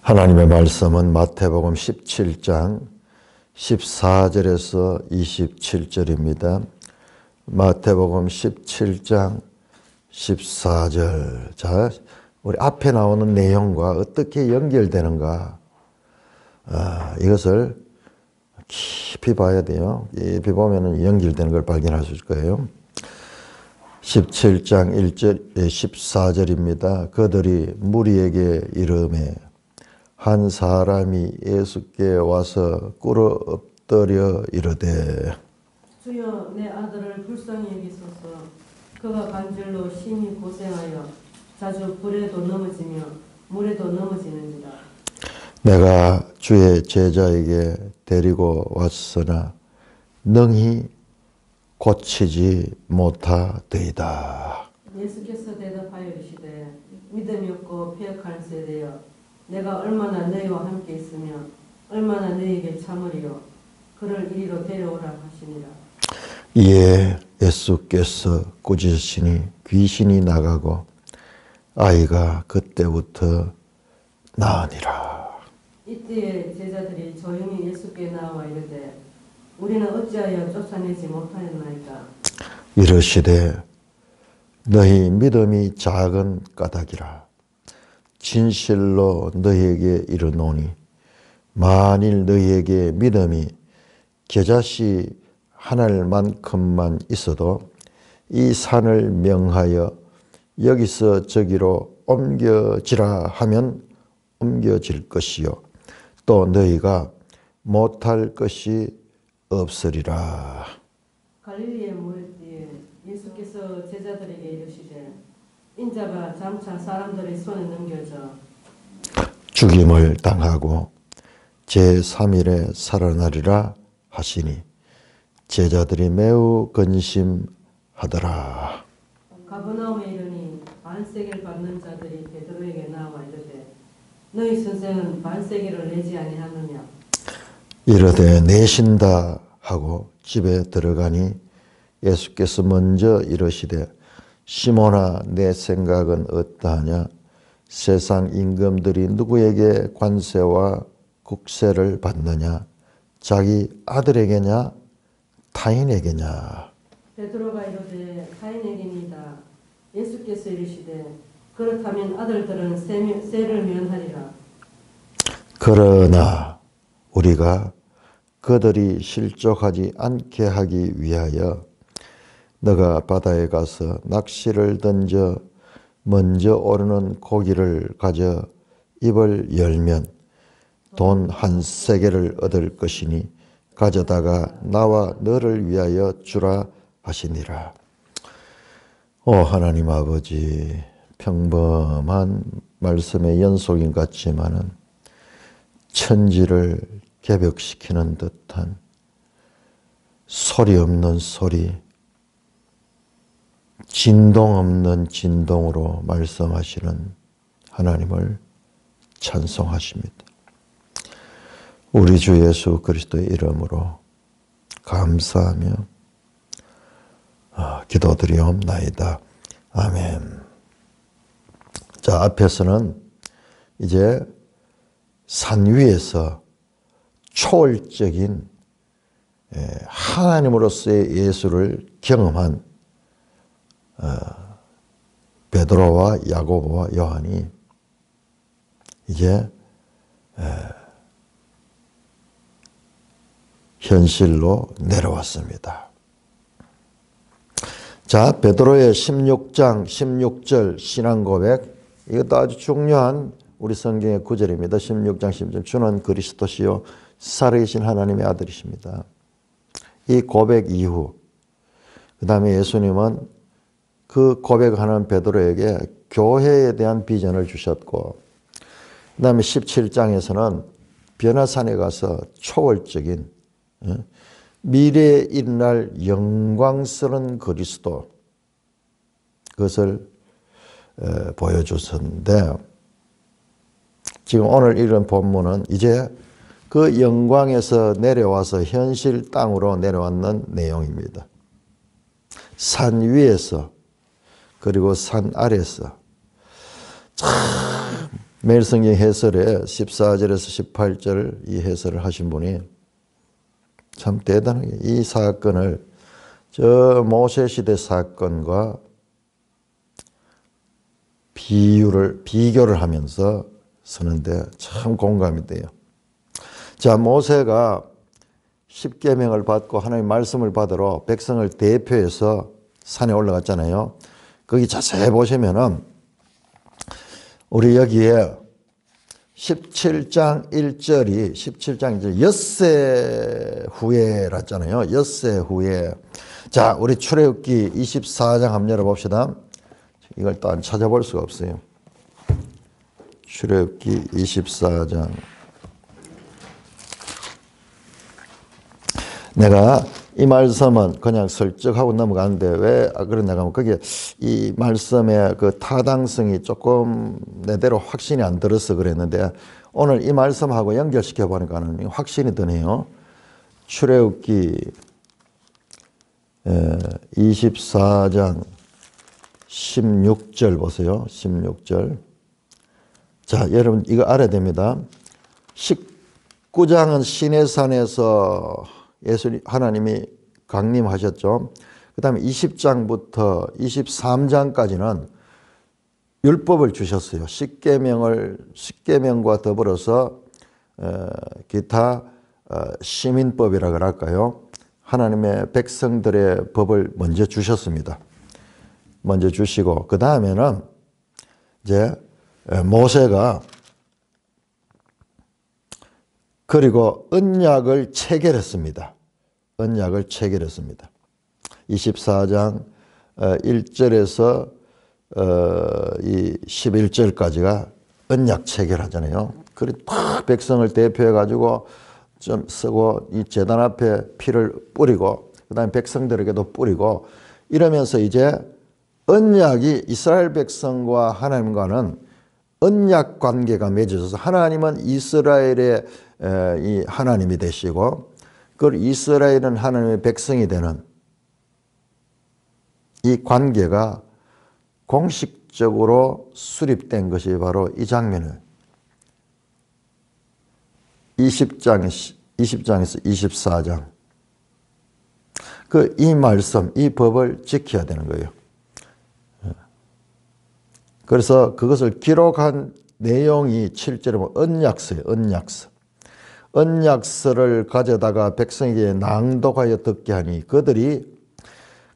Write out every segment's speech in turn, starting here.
하나님의 말씀은 마태복음 17장 14절에서 27절입니다. 마태복음 17장 14절. 자, 우리 앞에 나오는 내용과 어떻게 연결되는가, 이것을 깊이 봐야 돼요. 깊이 보면 연결되는 걸 발견하실 거예요. 17장 1절, 14절입니다. 그들이 무리에게 이르매 한 사람이 예수께 와서 꿇어 엎드려 이르되 주여, 내 아들을 불쌍히 여기소서. 그가 간절로 심히 고생하여 자주 불에도 넘어지며 물에도 넘어지는지라. 내가 주의 제자에게 데리고 왔으나 능히 고치지 못하더이다. 예수께서 대답하여 이르시되 믿음이 없고 패역한 세대여, 내가 얼마나 너희와 함께 있으며 얼마나 너희에게 참으리요. 그를 이리로 데려오라 하시니라. 이에 예수께서 꾸짖으시니 귀신이 나가고 아이가 그때부터 나으니라. 이때에 제자들이 조용히 예수께 나와 이르되 우리는 어찌하여 쫓아내지 못하였나이까. 이르시되 너희 믿음이 작은 까닭이라. 진실로 너희에게 이르노니 만일 너희에게 믿음이 겨자씨 하늘만큼만 있어도 이 산을 명하여 여기서 저기로 옮겨지라 하면 옮겨질 것이요 또 너희가 못할 것이 없으리라. 갈릴리의 물뒤에 예수께서 제자들에게 이르시되 인자가 장차 사람들의 손에 넘겨져 죽임을 당하고 제3일에 살아나리라 하시니 제자들이 매우 근심하더라. 가버나움에 이르니 반세계를 받는 자들이 베드로에게 나와 이르되 너희 선생은 반세계를 내지 아니하느냐. 이르되 내신다 하고 집에 들어가니 예수께서 먼저 이르시되 시몬아, 내 생각은 어떠하냐? 세상 임금들이 누구에게 관세와 국세를 받느냐? 자기 아들에게냐? 타인에게냐? 베드로가 이르되 타인에게니이다. 예수께서 이르시되 그렇다면 아들들은 세를 면하리라. 그러나 우리가 그들이 실족하지 않게 하기 위하여 너가 바다에 가서 낚시를 던져 먼저 오르는 고기를 가져 입을 열면 돈 1세겔을 얻을 것이니 가져다가 나와 너를 위하여 주라 하시니라. 오 하나님 아버지, 평범한 말씀의 연속인 같지만은 천지를 개벽시키는 듯한 소리 없는 소리, 진동 없는 진동으로 말씀하시는 하나님을 찬송하십니다. 우리 주 예수 그리스도의 이름으로 감사하며 기도드리옵나이다. 아멘. 자, 앞에서는 이제 산 위에서 초월적인 하나님으로서의 예수를 경험한 베드로와 야고보와 요한이 이제 현실로 내려왔습니다. 자, 베드로의 16장 16절 신앙 고백, 이것도 아주 중요한 우리 성경의 구절입니다. 16장 16절, 주는 그리스도시요 살아계신 하나님의 아들이십니다. 이 고백 이후 그 다음에 예수님은 그 고백하는 베드로에게 교회에 대한 비전을 주셨고, 그 다음에 17장에서는 변화산에 가서 초월적인 미래에 일어날 영광스러운 그리스도, 그것을 보여주셨는데, 지금 오늘 읽은 본문은 이제 그 영광에서 내려와서 현실 땅으로 내려왔는 내용입니다. 산 위에서 그리고 산 아래에서 참 매일 성경 해설에 14절에서 18절 이 해설을 하신 분이 참 대단하게 이 사건을 저 모세 시대 사건과 비교를 하면서 쓰는데 참 공감이 돼요. 자, 모세가 십계명을 받고 하나님의 말씀을 받으러 백성을 대표해서 산에 올라갔잖아요. 거기 자세히 보시면은 우리 여기에 17장 1절이 17장 1절 엿새 후에라잖아요. 엿새 후에. 자, 우리 출애굽기 24장 한번 열어봅시다. 이걸 또 안 찾아볼 수가 없어요. 출애굽기 24장. 내가 이 말씀은 그냥 슬쩍하고 넘어가는데 왜 그러냐 하면 거기에 이 말씀의 그 타당성이 조금 내대로 확신이 안 들어서 그랬는데 오늘 이 말씀하고 연결시켜 보니까는 확신이 드네요. 출애굽기 24장 16절 보세요. 16절. 자, 여러분 이거 알아야 됩니다. 19장은 시내산에서 하나님이 강림하셨죠. 그 다음에 20장부터 23장까지는 율법을 주셨어요. 십계명과 더불어서 기타 시민법이라 그럴까요? 하나님의 백성들의 법을 먼저 주셨습니다. 먼저 주시고 그 다음에는 이제 모세가 그리고 언약을 체결했습니다. 언약을 체결했습니다. 24장 1절에서 이 11절까지가 언약 체결하잖아요. 그리고 딱 백성을 대표해 가지고 좀 쓰고 이 제단 앞에 피를 뿌리고 그다음에 백성들에게도 뿌리고 이러면서 이제 언약이 이스라엘 백성과 하나님과는 언약 관계가 맺어져서 하나님은 이스라엘의 이 하나님이 되시고 그 이스라엘은 하나님의 백성이 되는 이 관계가 공식적으로 수립된 것이 바로 이 장면을 20장에서 24장 그 이 말씀, 이 법을 지켜야 되는 거예요. 그래서 그것을 기록한 내용이 7절에 언약서예요. 언약서. 언약서를 가져다가 백성에게 낭독하여 듣게 하니 그들이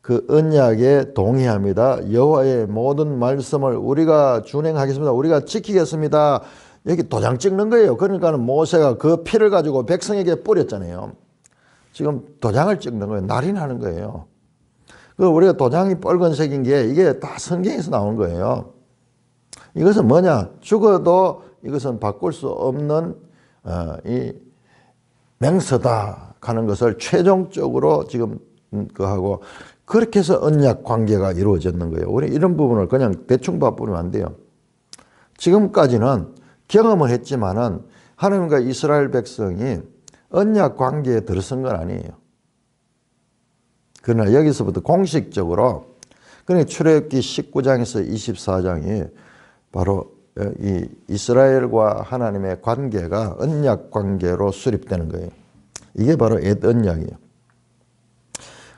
그 언약에 동의합니다. 여호와의 모든 말씀을 우리가 준행하겠습니다. 우리가 지키겠습니다. 여기 도장 찍는 거예요. 그러니까 모세가 그 피를 가지고 백성에게 뿌렸잖아요. 지금 도장을 찍는 거예요. 날이 나는 거예요. 그 우리가 도장이 빨간색인 게 이게 다 성경에서 나온 거예요. 이것은 뭐냐? 죽어도 이것은 바꿀 수 없는 이 맹서다 하는 것을 최종적으로 지금 하고 그렇게 해서 언약 관계가 이루어졌는 거예요. 우리 이런 부분을 그냥 대충 봐버리면 안 돼요. 지금까지는 경험을 했지만은 하나님과 이스라엘 백성이 언약 관계에 들어선 건 아니에요. 그러나 여기서부터 공식적으로 그러니까 출애굽기 19장에서 24장이 바로 이 이스라엘과 하나님의 관계가 언약 관계로 수립되는 거예요. 이게 바로 옛 언약이에요.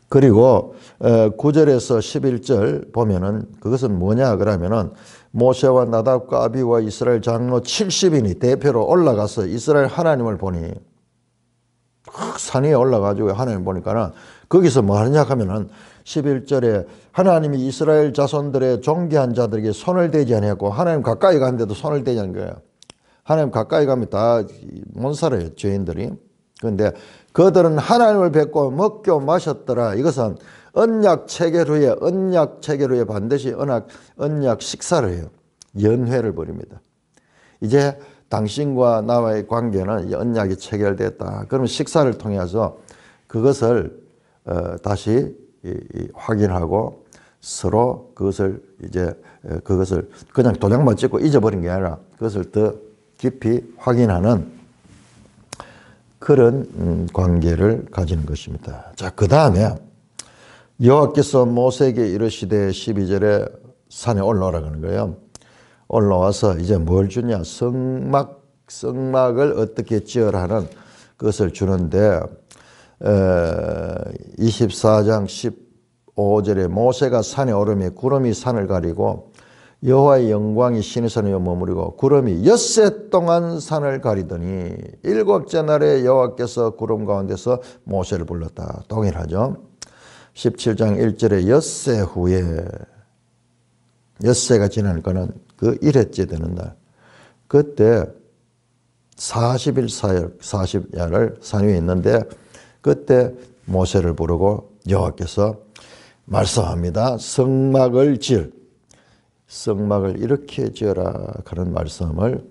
그리고 9절에서 11절 보면은 그것은 뭐냐 그러면은 모세와 나답과 아비와 이스라엘 장로 70인이 대표로 올라가서 이스라엘 하나님을 보니 산 위에 올라가지고 하나님 보니까는 거기서 뭐 하느냐 하면은 11절에 하나님이 이스라엘 자손들의 존귀한 자들에게 손을 대지 아니하고 하나님 가까이 가는데도 손을 대지 않는 거예요. 하나님 가까이 가면 다 못 살아요. 죄인들이. 그런데 그들은 하나님을 뵙고 먹고 마셨더라. 이것은 언약 체결 후에 반드시 언약 식사를 해요. 연회를 벌입니다. 이제 당신과 나와의 관계는 언약이 체결됐다. 그러면 식사를 통해서 그것을 다시 확인하고 서로 그것을 그냥 도장만 찍고 잊어버린 게 아니라 그것을 더 깊이 확인하는 그런 관계를 가지는 것입니다. 자, 그 다음에 여호와께서 모세에게 이르시되 12절에 산에 올라오라고 하는 거예요. 올라와서 이제 뭘 주냐? 성막을 어떻게 지으라는 그것을 주는데 24장 15절에 모세가 산에 오르며 구름이 산을 가리고 여호와의 영광이 시내 산에 머무르고 구름이 엿새 동안 산을 가리더니 일곱째 날에 여호와께서 구름 가운데서 모세를 불렀다. 동일하죠. 17장 1절에 엿새 후에 엿새가 지난 거는 그 1회째 되는 날 그때 40일 사역 40야를 산 위에 있는데 그때 모세를 부르고 여호와께서 말씀합니다. 성막을 이렇게 지어라 그런 말씀을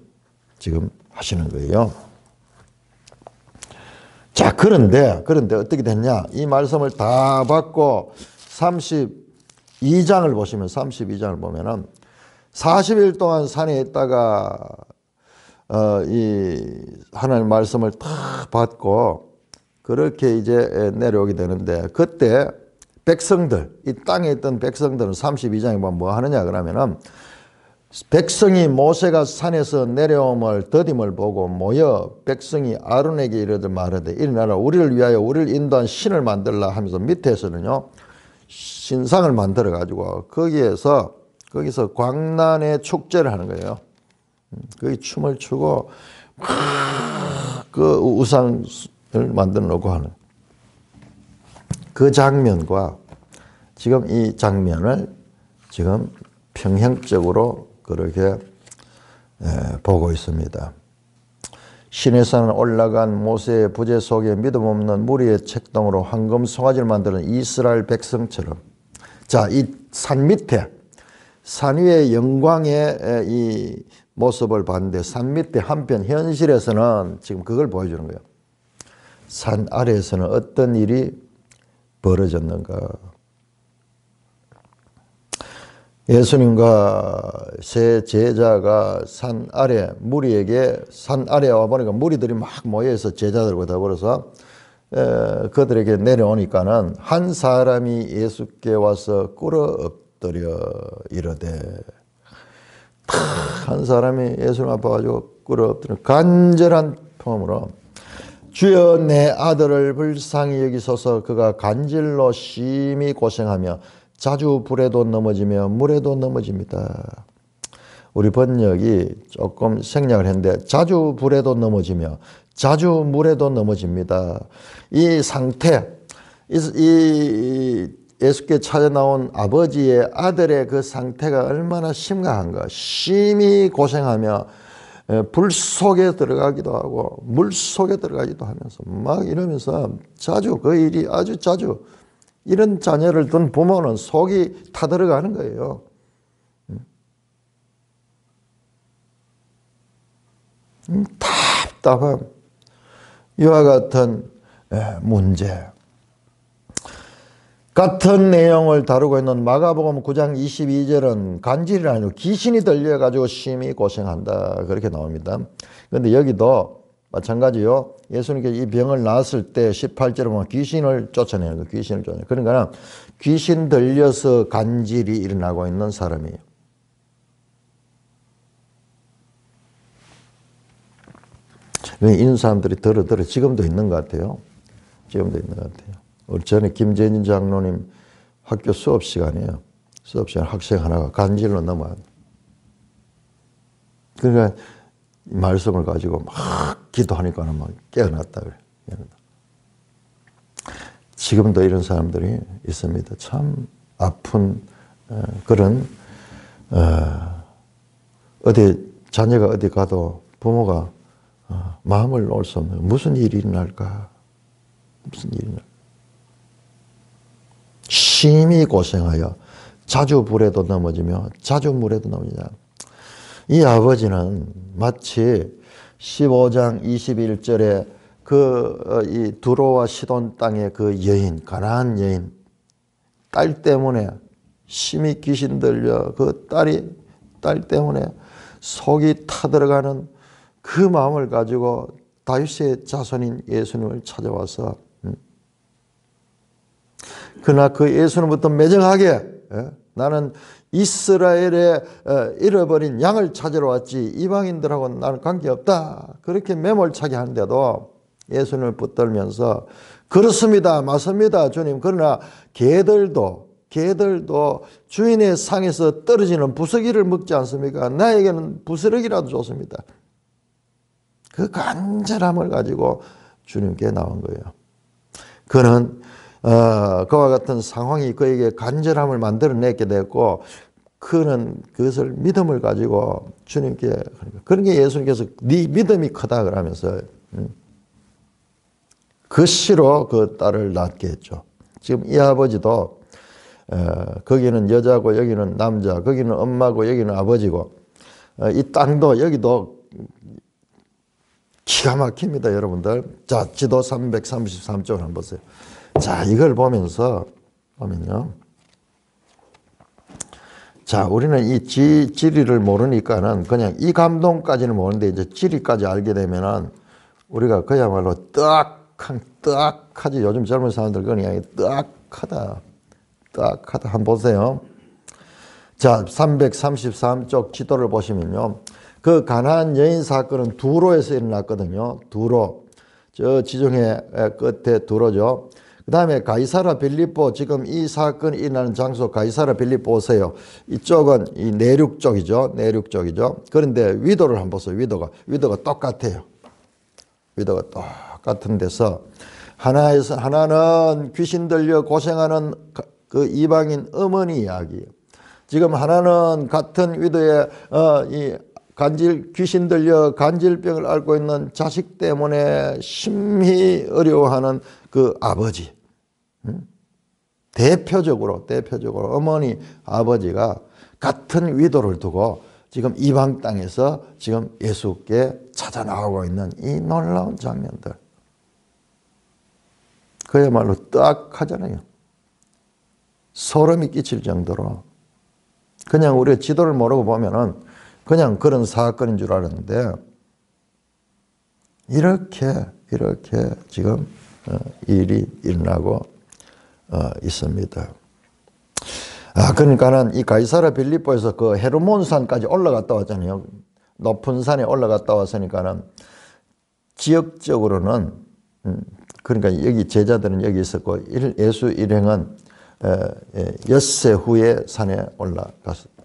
지금 하시는 거예요. 자, 그런데 어떻게 됐냐? 이 말씀을 다 받고 32장을 보시면 32장을 보면은 40일 동안 산에 있다가 이 하나님 말씀을 다 받고 그렇게 이제 내려오게 되는데 그때 백성들, 이 땅에 있던 백성들은 32장에 보면 뭐 하느냐 그러면은 백성이 모세가 산에서 내려옴을 더딤을 보고 모여 백성이 아론에게 이르되 말하되 일어나라 우리를 위하여 우리를 인도한 신을 만들라 하면서 밑에서는요 신상을 만들어 가지고 거기서 광란의 축제를 하는 거예요. 거기 춤을 추고 그 우상을 만들어 놓고 하는 그 장면과 지금 이 장면을 지금 평행적으로 그렇게 보고 있습니다. 시내산 올라간 모세의 부재 속에 믿음 없는 무리의 책동으로 황금 송아지를 만드는 이스라엘 백성처럼 자, 이 산 밑에 산 위의 영광의 이 모습을 봤는데 산 밑에 한편 현실에서는 지금 그걸 보여주는 거예요. 산 아래에서는 어떤 일이 벌어졌는가. 예수님과 세 제자가 산 아래 무리에게 산 아래에 와보니까 무리들이 막 모여서 제자들과 더불어서 그들에게 내려오니까는 한 사람이 예수께 와서 꿇어 엎드려 이르되 한 사람이 예수님 앞에 가지고 꿇어 엎드려 간절한 품으로 주여 내 아들을 불쌍히 여기소서 그가 간질로 심히 고생하며 자주 불에도 넘어지며 물에도 넘어집니다. 우리 번역이 조금 생략을 했는데 자주 불에도 넘어지며 자주 물에도 넘어집니다. 이 상태, 이 예수께 찾아 나온 아버지의 아들의 그 상태가 얼마나 심각한가. 심히 고생하며 불 속에 들어가기도 하고 물 속에 들어가기도 하면서 막 이러면서 자주 그 일이 아주 자주 이런 자녀를 둔 부모는 속이 타들어가는 거예요. 답답함 이와 같은 문제 같은 내용을 다루고 있는 마가복음 9장 22절은 간질이 아니고 귀신이 들려가지고 심히 고생한다 그렇게 나옵니다. 그런데 여기도 마찬가지요. 예수님께서 이 병을 나았을 때 18절에 보면 귀신을 쫓아내는 거예요. 귀신을 쫓아내는 거예요. 그러니까 귀신 들려서 간질이 일어나고 있는 사람이에요. 이런 사람들이 들어 지금도 있는 것 같아요. 지금도 있는 것 같아요. 우리 전에 김재진 장로님 학교 수업 시간이에요. 수업 시간 학생 하나가 간질로 넘어요. 그러니까 이 말씀을 가지고 막 기도하니까 막 깨어났다 그래. 지금도 이런 사람들이 있습니다. 참 아픈 그런 어디 자녀가 어디 가도 부모가 마음을 놓을 수 없는 무슨 일이 일어날까? 무슨 일이 일어날까? 심히 고생하여 자주 불에도 넘어지며 자주 물에도 넘어지냐. 이 아버지는 마치 15장 21절에 이 두로와 시돈 땅의 그 여인, 가나안 여인, 딸 때문에 심히 귀신 들려 그 딸 때문에 속이 타들어가는 그 마음을 가지고 다윗의 자손인 예수님을 찾아와서 그러나 그 예수님부터 매정하게 나는 이스라엘의 잃어버린 양을 찾으러 왔지 이방인들하고는 나는 관계없다. 그렇게 매몰차게 하는데도 예수님을 붙들면서 그렇습니다. 맞습니다. 주님. 그러나 개들도 주인의 상에서 떨어지는 부스러기를 먹지 않습니까? 나에게는 부스러기라도 좋습니다. 그 간절함을 가지고 주님께 나온 거예요. 그는 그와 같은 상황이 그에게 간절함을 만들어내게 됐고 그는 그것을 믿음을 가지고 주님께 그런 게 예수님께서 네 믿음이 크다 그러면서 그 시로 그 딸을 낳게 했죠. 지금 이 아버지도 거기는 여자고 여기는 남자, 거기는 엄마고 여기는 아버지고 이 땅도 여기도 기가 막힙니다, 여러분들. 자, 지도 333쪽을 한번 보세요. 자, 이걸 보면요. 자, 우리는 이 지리를 모르니까는 그냥 이 감동까지는 모르는데 이제 지리까지 알게 되면은 우리가 그야말로 떡하지. 요즘 젊은 사람들 그냥 떡하다. 한번 보세요. 자, 333쪽 지도를 보시면요. 그 가나안 여인 사건은 두로에서 일어났거든요. 두로. 저 지중해 끝에 두로죠. 그 다음에 가이사라 빌립보, 지금 이 사건이 일어나는 장소 가이사라 빌립보 오세요. 이쪽은 이 내륙 쪽이죠. 그런데 위도를 한번 보세요. 위도가 똑같아요. 위도가 똑같은 데서 하나는 귀신 들려 고생하는 그 이방인 어머니 이야기예요. 지금 하나는 같은 위도에 귀신 들려 간질병을 앓고 있는 자식 때문에 심히 어려워하는 그 아버지. 대표적으로 어머니 아버지가 같은 위도를 두고 지금 이방 땅에서 지금 예수께 찾아 나오고 있는 이 놀라운 장면들. 그야말로 떡하잖아요. 소름이 끼칠 정도로. 그냥 우리가 지도를 모르고 보면은 그냥 그런 사건인 줄 알았는데 이렇게 지금 일이 일어나고 있습니다. 그러니까는 이 가이사라 빌립보에서 그 헤르몬산까지 올라갔다 왔잖아요. 높은 산에 올라갔다 왔으니까는 지역적으로는 그러니까 여기 제자들은 여기 있었고 예수 일행은 엿새 후에 산에 올라갔습니다.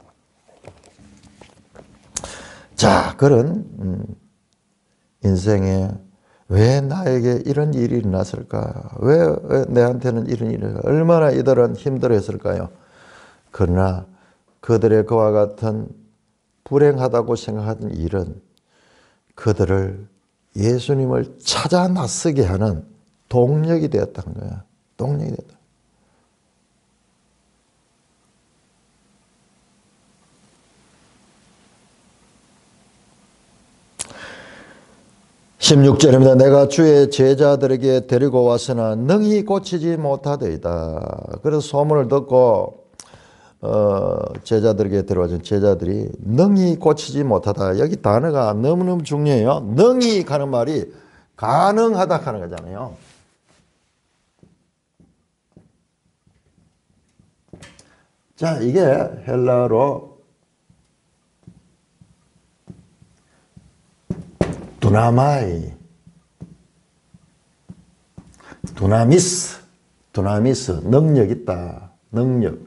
자, 그런 인생에 왜 나에게 이런 일이 일어났을까? 왜 내한테는 이런 일이 얼마나 이들은 힘들어했을까요? 그러나 그들의 그와 같은 불행하다고 생각하던 일은 그들을 예수님을 찾아 나서게 하는 동력이 되었다는 거야. 동력이 되었다. 16절입니다. 내가 주의 제자들에게 데리고 왔으나 능히 고치지 못하더이다. 그래서 소문을 듣고 제자들에게 데려와준 제자들이 능히 고치지 못하다. 여기 단어가 너무너무 중요해요. 능히 하는 말이 가능하다 하는 거잖아요. 자, 이게 헬라어로 두나미스, 능력 있다. 능력.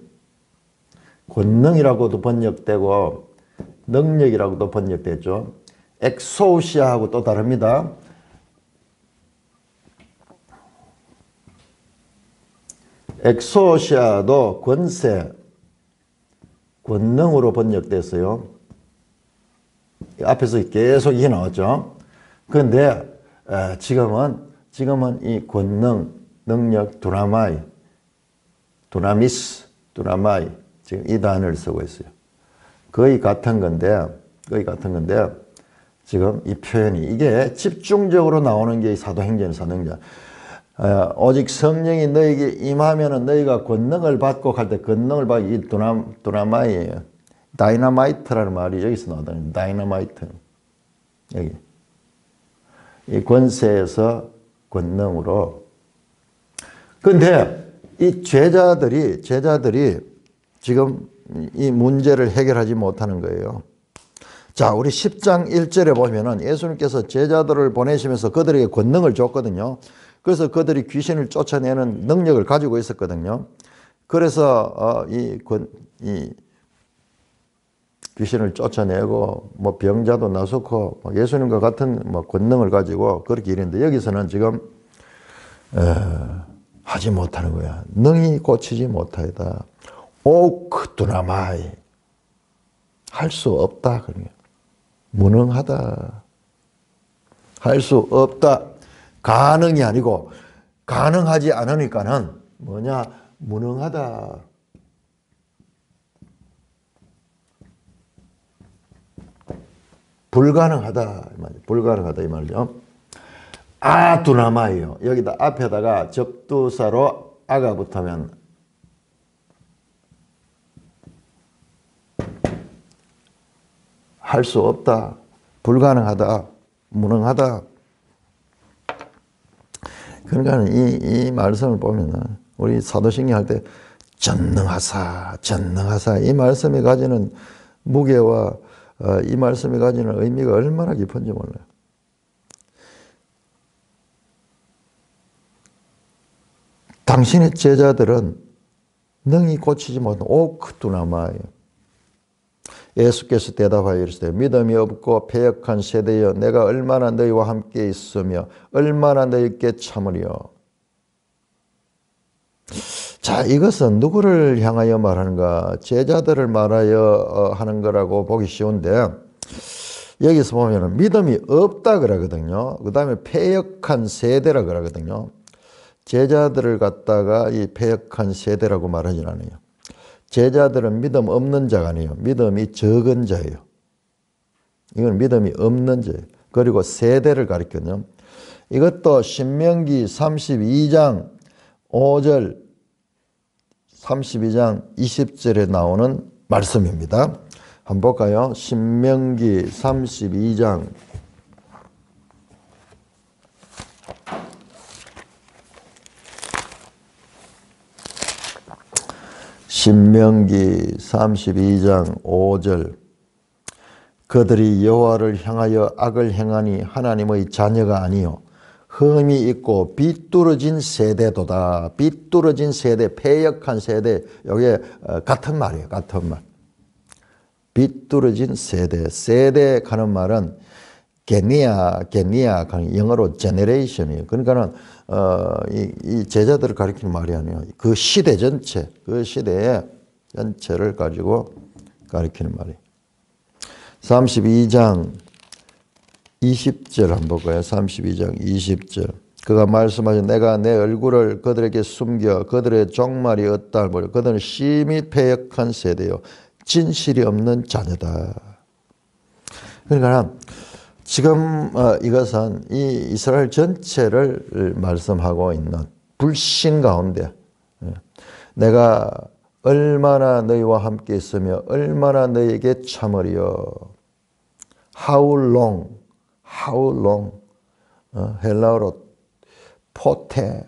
권능이라고도 번역되고 능력이라고도 번역되죠. 엑소시아하고 또 다릅니다. 엑소시아도 권세, 권능으로 번역됐어요. 앞에서 계속 이게 나왔죠. 그런데 지금은 이 권능, 능력, 두나미스, 지금 이 단어를 쓰고 있어요. 거의 같은 건데 지금 이 표현이 이게 집중적으로 나오는 게 사도행전. 오직 성령이 너에게 임하면은 너희가 권능을 받고 할 때 권능을 받고 이 두나마이예요. 다이너마이트라는 말이 여기서 나오거든요. 다이너마이트. 여기. 이 권세에서 권능으로. 근데 이 제자들이 지금 이 문제를 해결하지 못하는 거예요. 자, 우리 10장 1절에 보면은 예수님께서 제자들을 보내시면서 그들에게 권능을 줬거든요. 그래서 그들이 귀신을 쫓아내는 능력을 가지고 있었거든요. 그래서 이 귀신을 쫓아내고 뭐 병자도 나섰고 예수님과 같은 뭐 권능을 가지고 그렇게 이랬는데 여기서는 지금 하지 못하는 거야. 능히 고치지 못하이다. 오크두나마이 할 수 없다. 무능하다. 할 수 없다. 가능이 아니고 가능하지 않으니까는 뭐냐? 무능하다. 불가능하다. 불가능하다 이 말이죠. 아두나마이요. 여기다 앞에다가 접두사로 아가 붙으면 할 수 없다. 불가능하다. 무능하다. 그러니까 이 말씀을 보면은 우리 사도신경 할 때 전능하사, 전능하사 이 말씀이 가지는 무게와 이 말씀이 가지는 의미가 얼마나 깊은지 몰라요. 당신의 제자들은 능히 고치지 못한 오크두나마예요. 예수께서 대답하여 이르시되 믿음이 없고 패역한 세대여 내가 얼마나 너희와 함께 있으며 얼마나 너희께 참으리요. 자, 이것은 누구를 향하여 말하는가? 제자들을 말하여 하는 거라고 보기 쉬운데 여기서 보면 믿음이 없다 그러거든요. 그 다음에 패역한 세대라 그러거든요. 제자들을 갖다가 이 패역한 세대라고 말하진 않아요. 제자들은 믿음 없는 자가 아니에요. 믿음이 적은 자예요. 이건 믿음이 없는 자예요. 그리고 세대를 가리켰네요. 이것도 신명기 32장 5절 32장 20절에 나오는 말씀입니다. 한번 볼까요? 신명기 32장 신명기 32장 5절 그들이 여호와를 향하여 악을 행하니 하나님의 자녀가 아니요 흠이 있고 비뚤어진 세대도다. 비뚤어진 세대, 패역한 세대. 이게 같은 말이에요. 같은 말. 비뚤어진 세대. 세대 가는 말은 게니아 영어로 generation이에요. 그러니까는 이 제자들을 가리키는 말이 아니에요. 그 시대 전체, 그 시대의 전체를 가지고 가리키는 말이에요. 32장 20절 한번 볼까요? 32장 20절. 그가 말씀하신 내가 내 얼굴을 그들에게 숨겨 그들의 종말이 없다. 그들은 심히 패역한 세대요. 진실이 없는 자녀다. 그러니까 지금 이것은 이 이스라엘 전체를 말씀하고 있는 불신 가운데 내가 얼마나 너희와 함께 있으며 얼마나 너희에게 참으리요. How long? 헬라어로 포테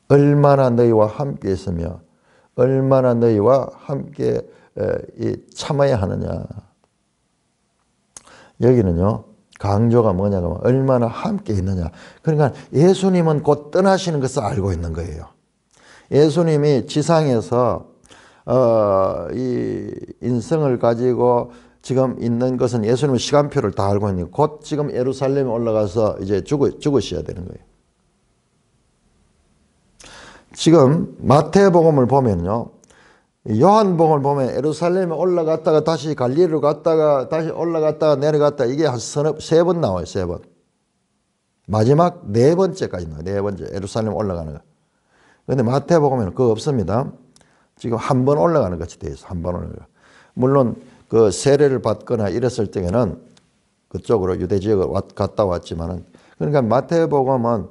얼마나 너희와 함께 있으며 얼마나 너희와 함께 참아야 하느냐. 여기는요 강조가 뭐냐면 얼마나 함께 있느냐. 그러니까 예수님은 곧 떠나시는 것을 알고 있는 거예요. 예수님이 지상에서 이 인생을 가지고 지금 있는 것은 예수님은 시간표를 다 알고 있는 곧 지금 예루살렘에 올라가서 이제 죽으셔야 되는 거예요. 지금 마태복음을 보면요. 요한복음을 보면 예루살렘에 올라갔다가 다시 갈릴리로 갔다가 다시 올라갔다가 내려갔다 이게 한 세 번 나와요. 세 번. 마지막 네 번째까지 나와요. 네 번째 예루살렘 올라가는 거. 그런데 마태복음에는 그거 없습니다. 지금 한 번 올라가는 것이 돼 있어. 한 번 올라가. 물론 그 세례를 받거나 이랬을 때에는 그쪽으로 유대 지역을 갔다 왔지만은 그러니까 마태복음은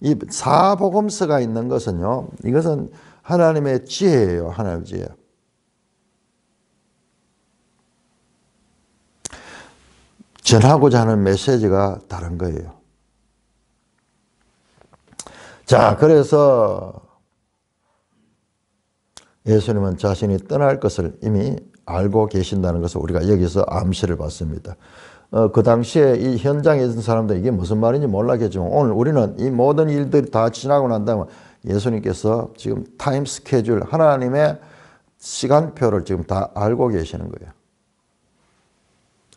이 사복음서가 있는 것은요. 이것은 하나님의 지혜예요. 하나님의 지혜. 전하고자 하는 메시지가 다른 거예요. 자, 그래서 예수님은 자신이 떠날 것을 이미 알고 계신다는 것을 우리가 여기서 암시를 받습니다. 그 당시에 이 현장에 있는 사람들 이게 무슨 말인지 몰랐겠지만 오늘 우리는 이 모든 일들이 다 지나고 난 다음에 예수님께서 지금 타임 스케줄, 하나님의 시간표를 지금 다 알고 계시는 거예요.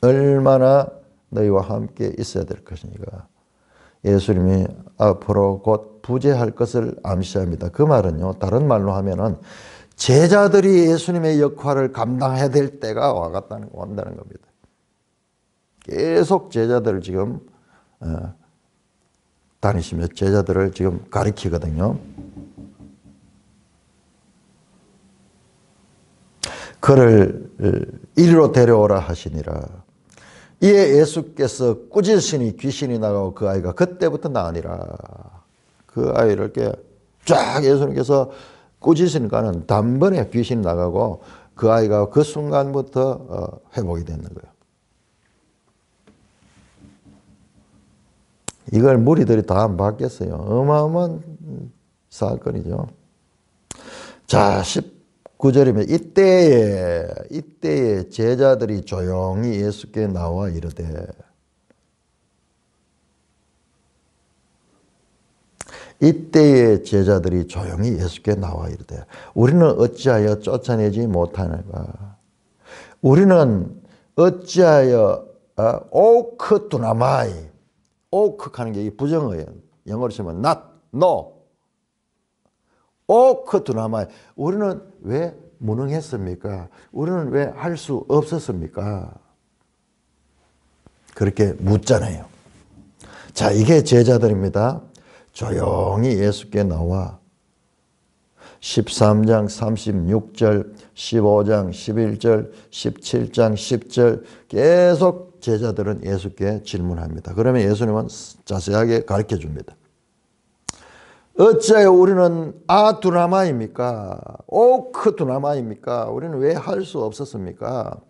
얼마나 너희와 함께 있어야 될 것이니까. 예수님이 앞으로 곧 부재할 것을 암시합니다. 그 말은요, 다른 말로 하면은 제자들이 예수님의 역할을 감당해야 될 때가 온다는 겁니다. 계속 제자들을 지금 다니시며 제자들을 지금 가리키거든요. 그를 이리로 데려오라 하시니라. 이에 예수께서 꾸짖으시니 귀신이 나가고 그 아이가 그때부터 나으니라. 그 아이를 이렇게 쫙 예수님께서 꾸짖으니까는 단번에 귀신이 나가고 그 아이가 그 순간부터 회복이 되는 거예요. 이걸 무리들이 다 안 받겠어요. 어마어마한 사건이죠. 자, 19절이면 이때에 제자들이 조용히 예수께 나와 이르되 이때에 제자들이 조용히 예수께 나와 이르되 우리는 어찌하여 쫓아내지 못하는가? 우리는 어찌하여 오크 두나마이 오크 하는 게 부정어예요. 영어로 치면 not, no. 오크 두나마이 우리는 왜 무능했습니까? 우리는 왜 할 수 없었습니까? 그렇게 묻잖아요. 자, 이게 제자들입니다. 조용히 예수께 나와 13장 36절, 15장 11절, 17장 10절 계속 제자들은 예수께 질문합니다. 그러면 예수님은 자세하게 가르쳐 줍니다. 어찌하여 우리는 두나마입니까? 오크 두나마입니까? 우리는 왜 할 수 없었습니까?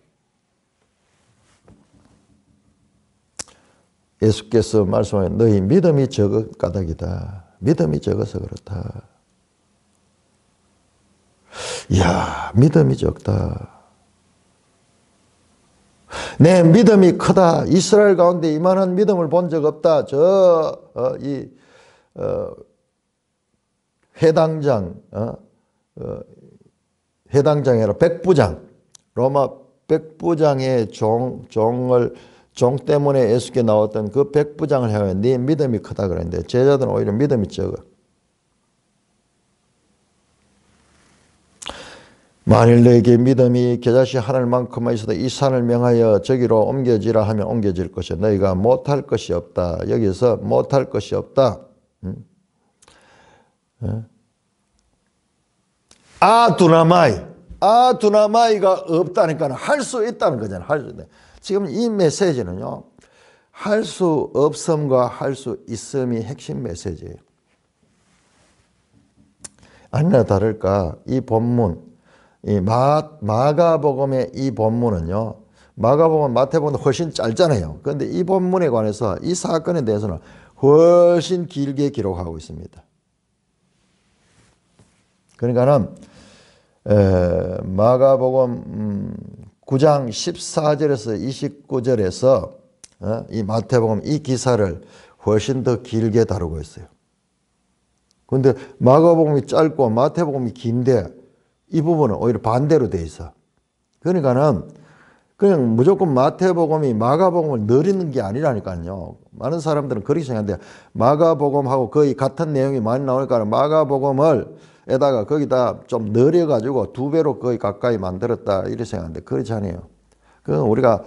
예수께서 말씀하여 너희 믿음이 적은 까닭이다. 믿음이 적어서 그렇다. 이야, 믿음이 적다. 내 믿음이 크다. 이스라엘 가운데 이만한 믿음을 본 적 없다. 회당장이 아니라 백부장, 로마 백부장의 종 때문에 예수께 나왔던 그 백부장을 향해 네 믿음이 크다 그랬는데 제자들은 오히려 믿음이 적어. 만일 너에게 믿음이 겨자씨 하늘만큼만 있어도 이 산을 명하여 저기로 옮겨지라 하면 옮겨질 것이야. 너희가 못할 것이 없다. 여기서 못할 것이 없다. 두나마이가 없다니까 할 수 있다는 거잖아. 할 수 있다. 지금 이 메시지는요, 할 수 없음과 할 수 있음이 핵심 메시지예요. 아니나 다를까 이 본문, 이 마가복음의 이 본문은요, 마가복음, 마태복음도 훨씬 짧잖아요. 그런데 이 본문에 관해서 이 사건에 대해서는 훨씬 길게 기록하고 있습니다. 그러니까는 마가복음 9장 14절에서 29절에서 이 마태복음 이 기사를 훨씬 더 길게 다루고 있어요. 그런데 마가복음이 짧고 마태복음이 긴데 이 부분은 오히려 반대로 돼 있어. 그러니까는 그냥 무조건 마태복음이 마가복음을 느리는 게 아니라니까요. 많은 사람들은 그렇게 생각하는데 마가복음하고 거의 같은 내용이 많이 나오니까 마가복음을 에다가 거기다 좀 늘려가지고 2배로 거의 가까이 만들었다 이렇게 생각하는데 그렇지 않아요. 그건 우리가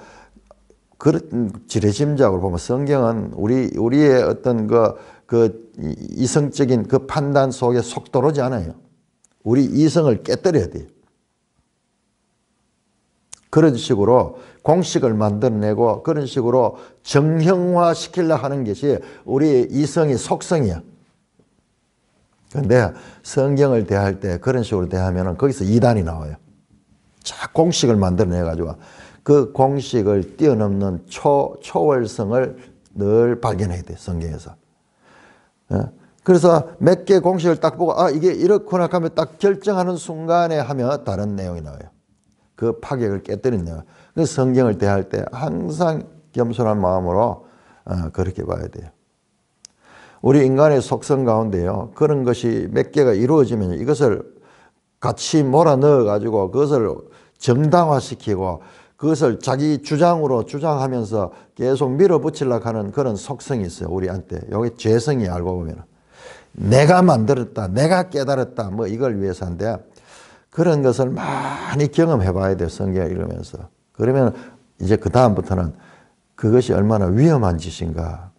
지레짐작으로 보면 성경은 우리의 어떤 그 이성적인 그 판단 속에 속 들어오지 않아요. 우리 이성을 깨뜨려야 돼요. 그런 식으로 공식을 만들어내고 그런 식으로 정형화 시키려 하는 것이 우리의 이성의 속성이야. 그런데 성경을 대할 때 그런 식으로 대하면 거기서 이단이 나와요. 자, 공식을 만들어내가지고 그 공식을 뛰어넘는 초월성을 늘 발견해야 돼, 성경에서. 그래서 몇 개 공식을 딱 보고 이게 이렇구나 하면 딱 결정하는 순간에 하면 다른 내용이 나와요. 그 파격을 깨뜨린 내용. 그래서 성경을 대할 때 항상 겸손한 마음으로 그렇게 봐야 돼요. 우리 인간의 속성 가운데요, 그런 것이 몇 개가 이루어지면 이것을 같이 몰아넣어 가지고 그것을 정당화시키고 그것을 자기 주장으로 주장하면서 계속 밀어붙이려고 하는 그런 속성이 있어요. 우리한테. 이게 죄성이 알고 보면. 내가 만들었다, 내가 깨달았다, 뭐 이걸 위해서인데 그런 것을 많이 경험해 봐야 돼요. 성경을 읽으면서. 그러면 이제 그 다음부터는 그것이 얼마나 위험한 짓인가.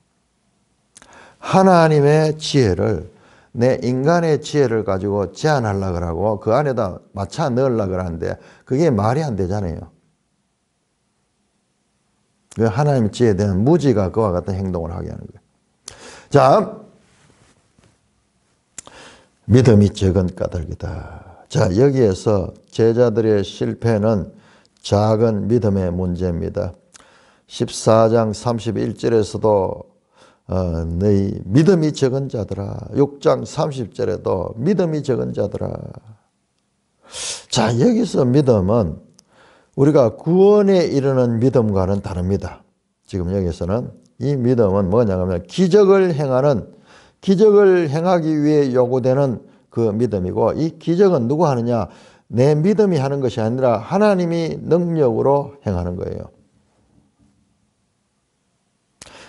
하나님의 지혜를 내 인간의 지혜를 가지고 제한하려고 하고 그 안에다 맞춰 넣으려고 하는데 그게 말이 안 되잖아요. 그 하나님의 지혜에 대한 무지가 그와 같은 행동을 하게 하는 거예요. 자, 믿음이 적은 까닭이다. 자, 여기에서 제자들의 실패는 작은 믿음의 문제입니다. 14장 31절에서도 너희 믿음이 적은 자들아. 6장 30절에도 믿음이 적은 자들아. 자, 여기서 믿음은 우리가 구원에 이르는 믿음과는 다릅니다. 지금 여기서는 이 믿음은 뭐냐 하면 기적을 행하기 위해 요구되는 그 믿음이고, 이 기적은 누구 하느냐? 내 믿음이 하는 것이 아니라 하나님이 능력으로 행하는 거예요.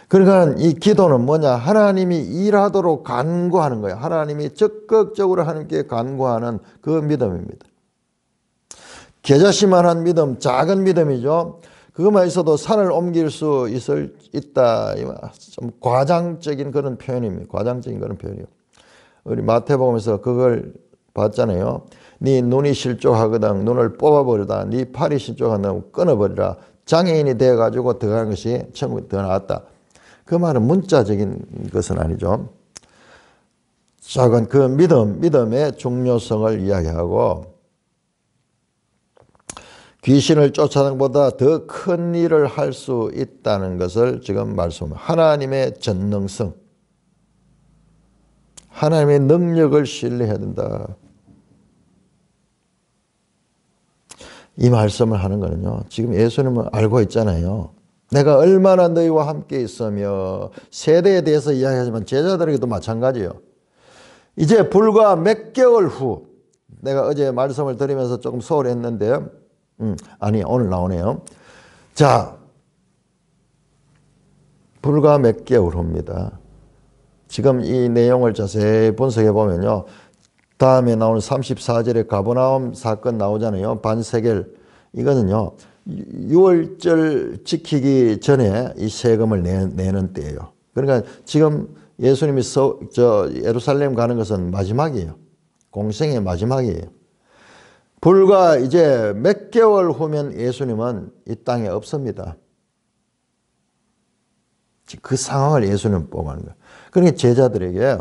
그러니까 이 기도는 뭐냐? 하나님이 일하도록 간구하는 거예요. 하나님이 적극적으로 하나님께 간구하는 그 믿음입니다. 계자시만한 믿음, 작은 믿음이죠. 그것만 있어도 산을 옮길 수 있다. 좀 과장적인 그런 표현입니다. 과장적인 그런 표현이요. 우리 마태복음에서 그걸 봤잖아요. 네 눈이 실족하거든 눈을 뽑아버리다. 네 팔이 실족하거든 끊어버리라. 장애인이 되어가지고 들어가는 것이 천국에 더 나았다. 그 말은 문자적인 것은 아니죠. 작은 그 믿음의 중요성을 이야기하고 귀신을 쫓아내는 것보다 더 큰 일을 할 수 있다는 것을 지금 말씀합니다. 하나님의 전능성, 하나님의 능력을 신뢰해야 된다. 이 말씀을 하는 거는요, 지금 예수님은 알고 있잖아요. 내가 얼마나 너희와 함께 있으며, 세대에 대해서 이야기하지만 제자들에게도 마찬가지예요. 이제 불과 몇 개월 후, 내가 어제 말씀을 드리면서 조금 소홀했는데요. 오늘 나오네요. 자, 불과 몇 개월 후입니다. 지금 이 내용을 자세히 분석해 보면요. 다음에 나오는 34절에 가버나움 사건 나오잖아요. 반세겔. 이거는요. 6월절 지키기 전에 이 세금을 내는 때예요. 그러니까 지금 예수님이 예루살렘 가는 것은 마지막이에요. 공생의 마지막이에요. 불과 이제 몇 개월 후면 예수님은 이 땅에 없습니다. 그 상황을 예수님은 보고 하는 거예요. 그러니까 제자들에게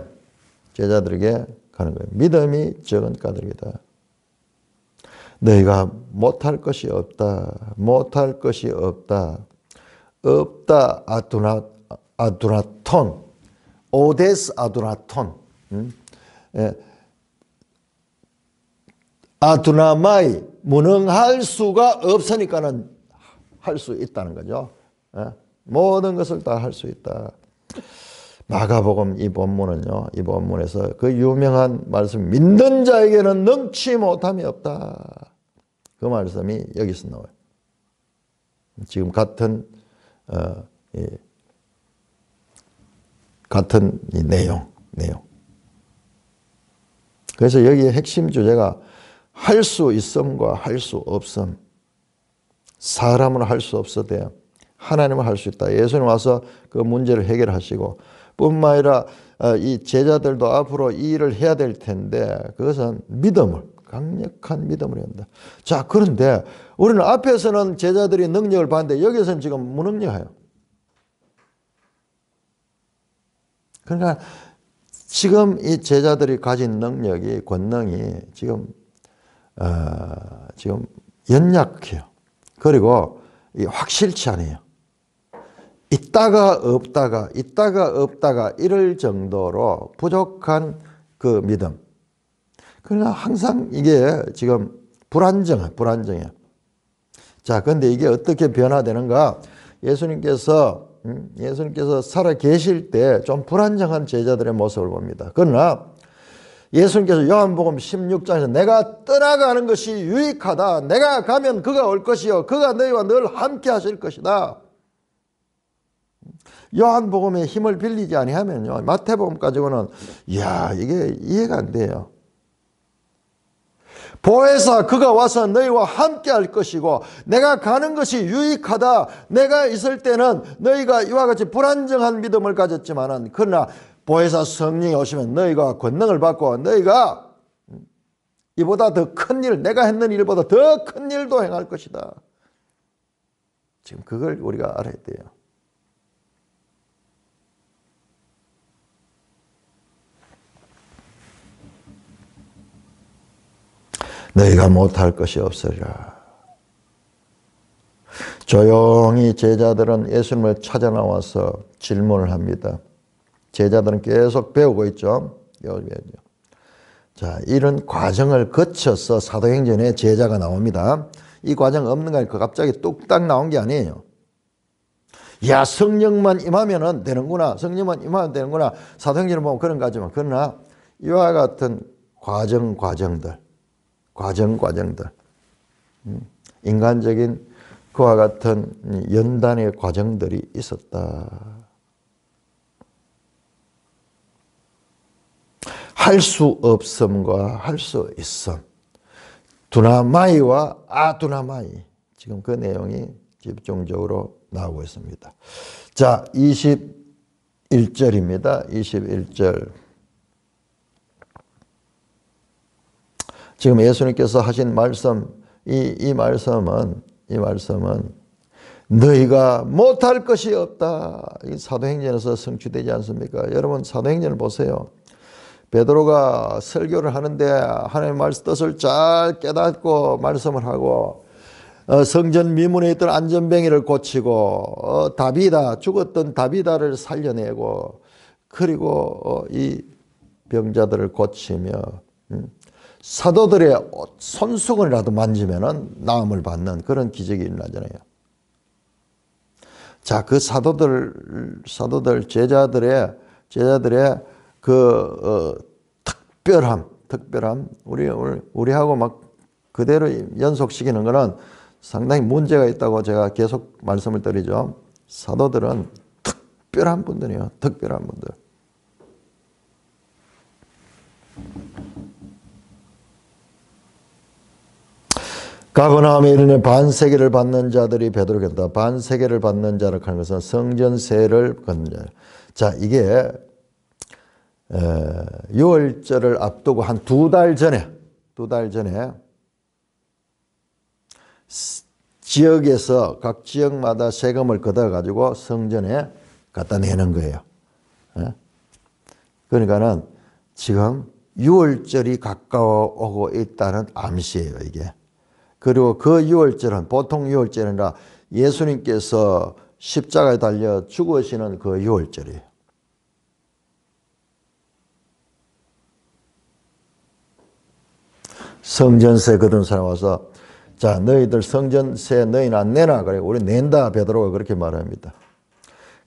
가는 거예요. 믿음이 적은 까닭이다. 너희가 못할 것이 없다. 못할 것이 없다. 없다 아두나톤. 오데스 아두나톤. 아두나마이. 무능할 수가 없으니까는 할 수 있다는 거죠. 모든 것을 다 할 수 있다. 마가복음 이 본문은요, 이 본문에서 그 유명한 말씀, 믿는 자에게는 능치 못함이 없다. 그 말씀이 여기서 나와요. 지금 같은 이 내용. 그래서 여기에 핵심 주제가 할 수 있음과 할 수 없음. 사람은 할 수 없어도 하나님은 할 수 있다. 예수님 와서 그 문제를 해결하시고 뿐만 아니라 이 제자들도 앞으로 이 일을 해야 될 텐데 그것은 강력한 믿음을 해야 한다. 자, 그런데 우리는 앞에서는 제자들이 능력을 봤는데 여기서는 지금 무능력해요. 그러니까 지금 이 제자들이 가진 능력이, 권능이 지금 연약해요. 그리고 확실치 않아요. 있다가 없다가 이럴 정도로 부족한 그 믿음. 그러나 항상 이게 지금 불안정해. 자, 근데 이게 어떻게 변화되는가? 예수님께서 살아 계실 때 좀 불안정한 제자들의 모습을 봅니다. 그러나 예수님께서 요한복음 16장에서 내가 떠나가는 것이 유익하다. 내가 가면 그가 올 것이요. 그가 너희와 늘 함께 하실 것이다. 요한복음의 힘을 빌리지 아니하면요. 마태복음 가지고는 이게 이해가 안 돼요. 보혜사 그가 와서 너희와 함께 할 것이고 내가 가는 것이 유익하다. 내가 있을 때는 너희가 이와 같이 불안정한 믿음을 가졌지만은 그러나 보혜사 성령이 오시면 너희가 권능을 받고 너희가 이보다 더 큰 일, 내가 했는 일보다 더 큰 일도 행할 것이다. 지금 그걸 우리가 알아야 돼요. 너희가 못할 것이 없으리라. 조용히 제자들은 예수님을 찾아 나와서 질문을 합니다. 제자들은 계속 배우고 있죠. 자, 이런 과정을 거쳐서 사도행전에 제자가 나옵니다. 이 과정 없는 게 아니고 갑자기 뚝딱 나온 게 아니에요. 야, 성령만 임하면 되는구나. 성령만 임하면 되는구나. 사도행전을 보면 그런 거지만 그러나 이와 같은 과정들 인간적인 그와 같은 연단의 과정들이 있었다. 할 수 없음과 할 수 있음. 두나마이와 아두나마이. 지금 그 내용이 집중적으로 나오고 있습니다. 자, 21절입니다. 21절. 지금 예수님께서 하신 말씀, 이 말씀은 너희가 못할 것이 없다. 이 사도행전에서 성취되지 않습니까? 여러분 사도행전을 보세요. 베드로가 설교를 하는데 하나님의 말씀 뜻을 잘 깨닫고 말씀을 하고 성전 미문에 있던 안전뱅이를 고치고 죽었던 다비다를 살려내고 그리고 이 병자들을 고치며 사도들의 손수건이라도 만지면은 나음을 받는 그런 기적이 일어나잖아요. 자, 그 사도들 제자들의 그 특별함 우리하고 막 그대로 연속시키는 거는 상당히 문제가 있다고 제가 계속 말씀을 드리죠. 사도들은 특별한 분들이에요. 특별한 분들. 가버나움에 이르는 반세계를 받는 자들이 베드로에게 한다. 반세계를 받는 자를 하는 것은 성전세를 걷는 자. 자, 이게 6월절을 앞두고 한 두 달 전에 지역에서 각 지역마다 세금을 걷어가지고 성전에 갖다 내는 거예요. 그러니까는 지금 6월절이 가까워 오고 있다는 암시예요, 이게. 그리고 그 6월절은 보통 6월절이 아니라 예수님께서 십자가에 달려 죽으시는 그 6월절이에요. 성전세 거둔 사람 와서 자, 너희들 성전세 너희는 안 내나? 그래, 우리 낸다. 베드로가 그렇게 말합니다.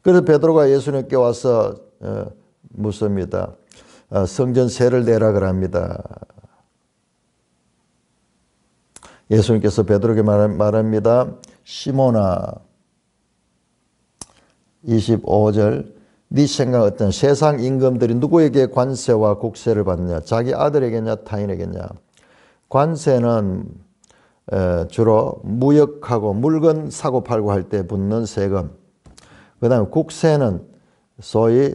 그래서 베드로가 예수님께 와서 묻습니다. 성전세를 내라 그럽니다. 예수님께서 베드로에게 말합니다. 시몬아 25절 네 생각 어떤 세상 임금들이 누구에게 관세와 국세를 받느냐? 자기 아들에게냐 타인에게냐? 관세는 주로 무역하고 물건 사고 팔고 할 때 붙는 세금. 그 다음에 국세는 소위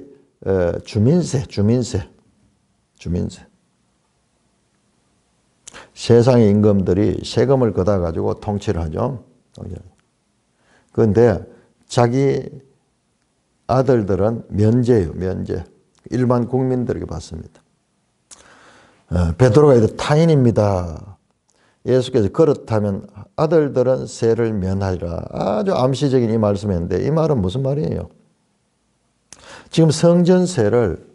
주민세. 세상의 임금들이 세금을 걷어가지고 통치를 하죠. 그런데 자기 아들들은 면제예요. 면제. 일반 국민들에게 받습니다. 베드로가 이제 타인입니다. 예수께서 그렇다면 아들들은 세를 면하리라. 아주 암시적인 이 말씀인데 이 말은 무슨 말이에요? 지금 성전세를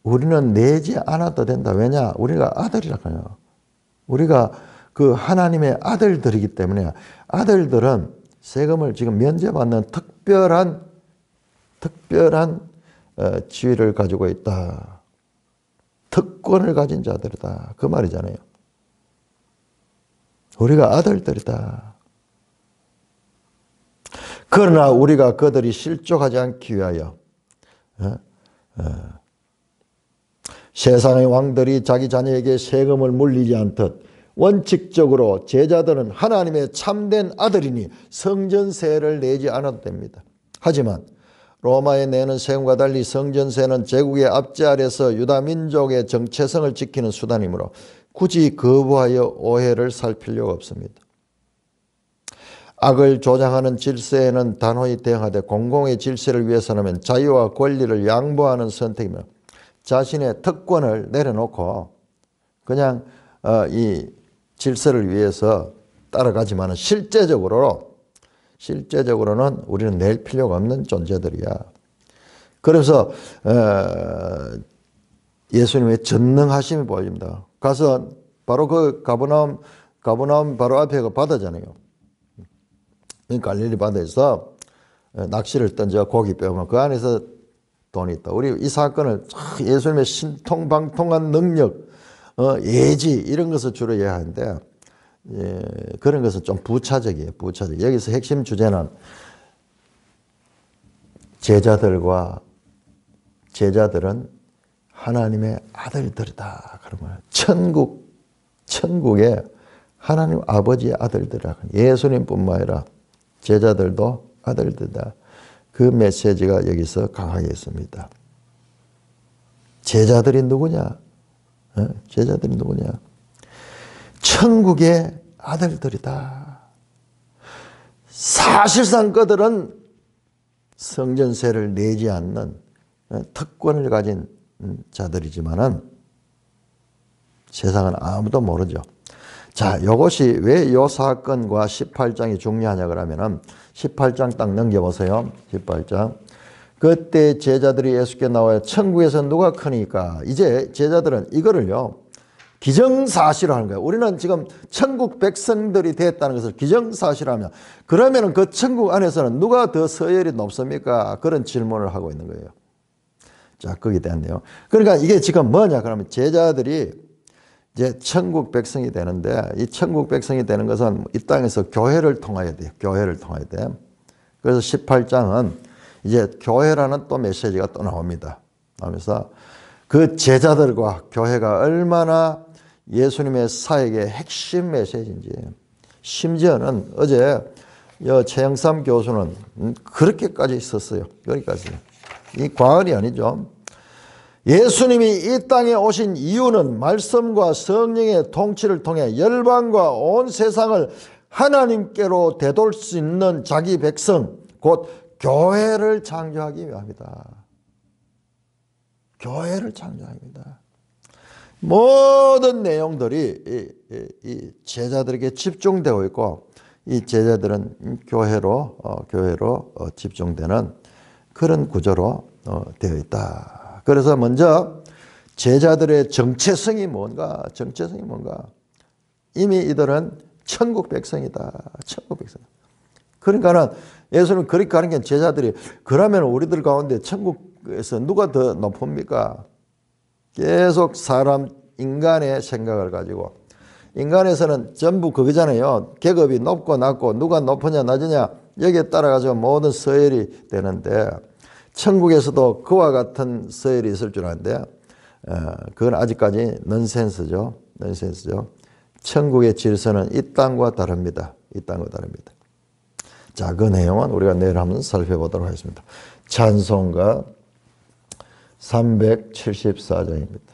우리는 내지 않아도 된다. 왜냐? 우리가 아들이라고요. 우리가 그 하나님의 아들들이기 때문에 아들들은 세금을 지금 면제받는 특별한 지위를 가지고 있다. 특권을 가진 자들이다. 그 말이잖아요. 우리가 아들들이다. 그러나 우리가 그들이 실족하지 않기 위하여 세상의 왕들이 자기 자녀에게 세금을 물리지 않듯 원칙적으로 제자들은 하나님의 참된 아들이니 성전세를 내지 않아도 됩니다. 하지만 로마에 내는 세금과 달리 성전세는 제국의 압제 아래서 유다 민족의 정체성을 지키는 수단이므로 굳이 거부하여 오해를 살 필요가 없습니다. 악을 조장하는 질서에는 단호히 대응하되 공공의 질서를 위해서라면 자유와 권리를 양보하는 선택이며 자신의 특권을 내려놓고 그냥 이 질서를 위해서 따라가지만 실제적으로는 우리는 낼 필요가 없는 존재들이야. 그래서 예수님의 전능하심이 보입니다. 가서 바로 그 가버나움 바로 앞에 그 바다잖아요. 갈릴리 바다에서 낚시를 던져 고기 빼오면 그 안에서 돈이 있다. 우리 이 사건을 예수님의 신통방통한 능력, 예지 이런 것을 주로 이해하는데 그런 것은 좀 부차적이에요. 여기서 핵심 주제는 제자들은 하나님의 아들들이다. 그러면 천국의 하나님 아버지의 아들들이라. 예수님뿐만 아니라 제자들도 아들들이다. 그 메시지가 여기서 강하게 있습니다. 제자들이 누구냐? 천국의 아들들이다. 사실상 그들은 성전세를 내지 않는 특권을 가진 자들이지만은 세상은 아무도 모르죠. 자, 이것이 왜 이 사건과 18장이 중요하냐 그러면은 18장 딱 넘겨보세요. 18장. 그때 제자들이 예수께 나와요. 천국에서 누가 크니까. 이제 제자들은 이거를요. 기정사실화하는 거예요. 우리는 지금 천국 백성들이 됐다는 것을 기정사실화하면 그러면 그 천국 안에서는 누가 더 서열이 높습니까? 그런 질문을 하고 있는 거예요. 자, 거기에 대한데요. 그러니까 이게 지금 뭐냐 그러면 제자들이 이제 천국 백성이 되는데 이 천국 백성이 되는 것은 이 땅에서 교회를 통해야 돼요. 교회를 통해야 돼. 그래서 18장은 이제 교회라는 또 메시지가 또 나옵니다. 나오면서 그 제자들과 교회가 얼마나 예수님의 사역의 핵심 메시지인지 심지어는 어제 최영삼 교수는 그렇게까지 썼어요. 여기까지. 이 과언이 아니죠. 예수님이 이 땅에 오신 이유는 말씀과 성령의 통치를 통해 열방과 온 세상을 하나님께로 되돌 수 있는 자기 백성 곧 교회를 창조하기 위함이다. 교회를 창조합니다. 모든 내용들이 이 제자들에게 집중되고 있고 이 제자들은 교회로 집중되는 그런 구조로 되어 있다. 그래서 먼저 제자들의 정체성이 뭔가? 이미 이들은 천국 백성이다. 천국 백성. 그러니까는 예수는 그렇게 가는 게 제자들이 그러면 우리들 가운데 천국에서 누가 더 높습니까? 계속 인간의 생각을 가지고 인간에서는 전부 그거잖아요. 계급이 높고 낮고 누가 높으냐 낮으냐 여기에 따라가지고 모든 서열이 되는데 천국에서도 그와 같은 서열이 있을 줄 아는데 그건 아직까지 넌센스죠. 천국의 질서는 이 땅과 다릅니다. 자, 그 내용은 우리가 내일 한번 살펴보도록 하겠습니다. 찬송가 374장입니다.